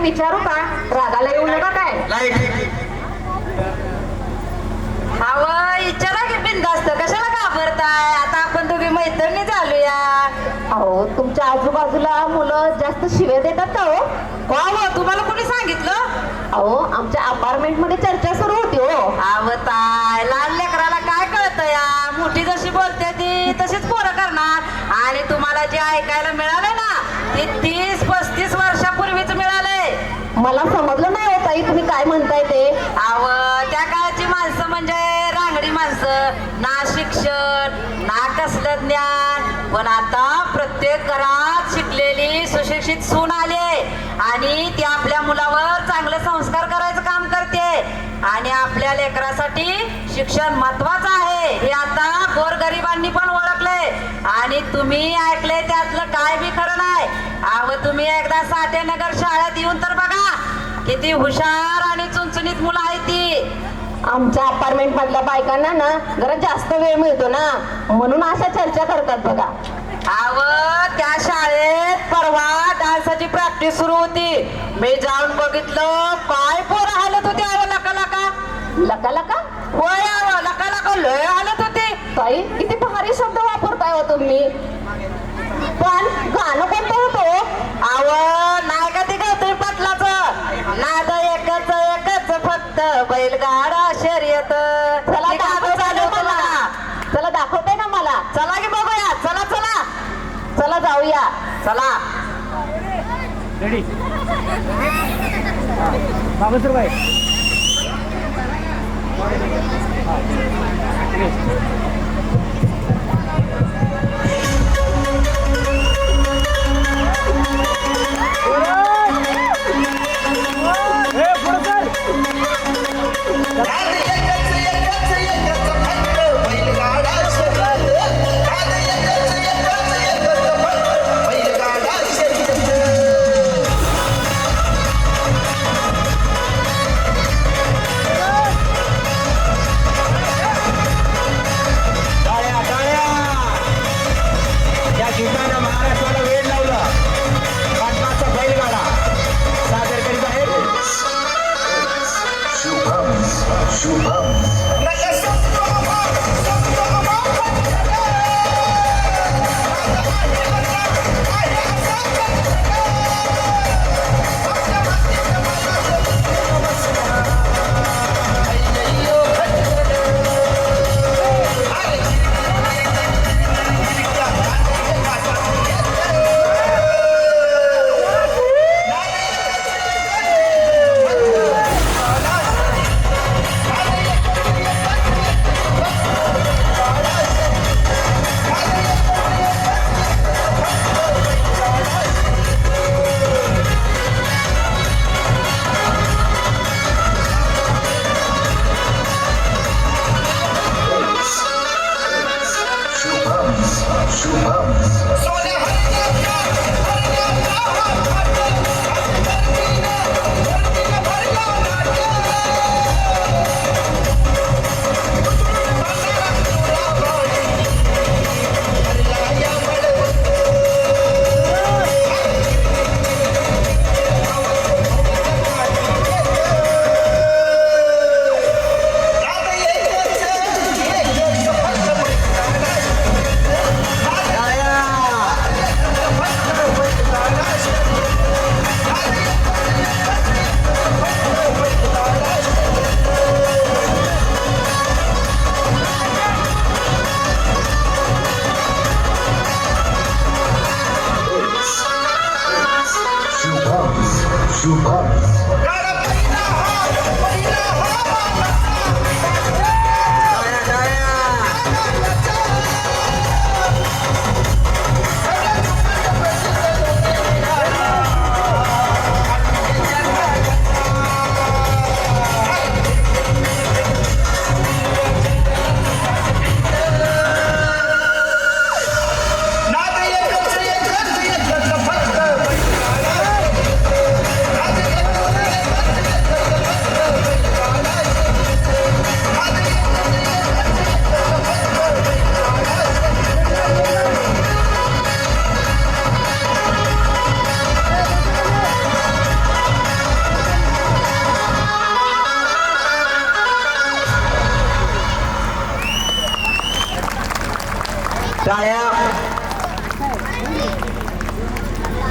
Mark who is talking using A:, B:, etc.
A: विचारू का? रागाला येऊ नका काय?
B: विचारा की बिनधास्त, कशाला घाबरताय? आता आपण दोघी मैत्रिणी झालूया.
A: अहो तुमच्या आजूबाजूला मुलं जास्त शिव्या देतात का हो?
B: हो, तुम्हाला कोणी सांगितलं?
A: अहो आमच्या अपार्टमेंट मध्ये चर्चा सुरू होती हो.
B: ताय लहान लेकराला काय कळतं या? मोठी जशी बोलते ती तशीच पोरं करणार. आणि तुम्हाला जे ऐकायला मिळालं ना ते 30-35 वर्षापूर्वीच मिळालंय.
A: मला समजलं नाही हो ताई तुम्ही काय म्हणताय ते.
B: त्या काळची माणसं म्हणजे रांगडी माणसं, ना शिक्षण ना कसलं ज्ञान. पण आता प्रत्येक घरात शिकलेली सुशिक्षित सून आले आणि ती आपल्या मुलावर चांगले संस्कार करायचं काम करते. आणि आपल्या लेकरासाठी शिक्षण महत्वाचं आहे हे आता गोरगरिबांनी पण ओळखलंय. आणि तुम्ही ऐकले त्यातलं काय बी खरं नाही. तुम्ही एकदा साठेनगर शाळेत येऊन तर बघा, किती हुशार आणि चुनचुनीत मुलं आहेत ती.
A: आमच्या अपार्टमेंट मधल्या बायकांना ना जरा जास्त वेळ मिळतो ना, म्हणून अशा चर्चा करतात बघा.
B: त्या शाळेत परवा डान्सची प्रॅक्टिस सुरू होती. मी जाऊन बघितलं, काय पोरं हालत होती. लका लका
A: लका लका
B: होय, लका लका लय हालत होती.
A: ताई किती भारी शब्द वापरताय हो तुम्ही. पण गाणं कोणतं होतं?
B: नाही का ते गौतमी पाटलाचं नाद एकच फक्त बैलगाडा शर्यत.
A: चला दाखवताय मला. चला दाखवताय ना मला.
B: चला की बघूया. चला चला
A: चला जाऊया.
B: चला.
C: रेडी बाबूसर भाई.
D: टाळ्या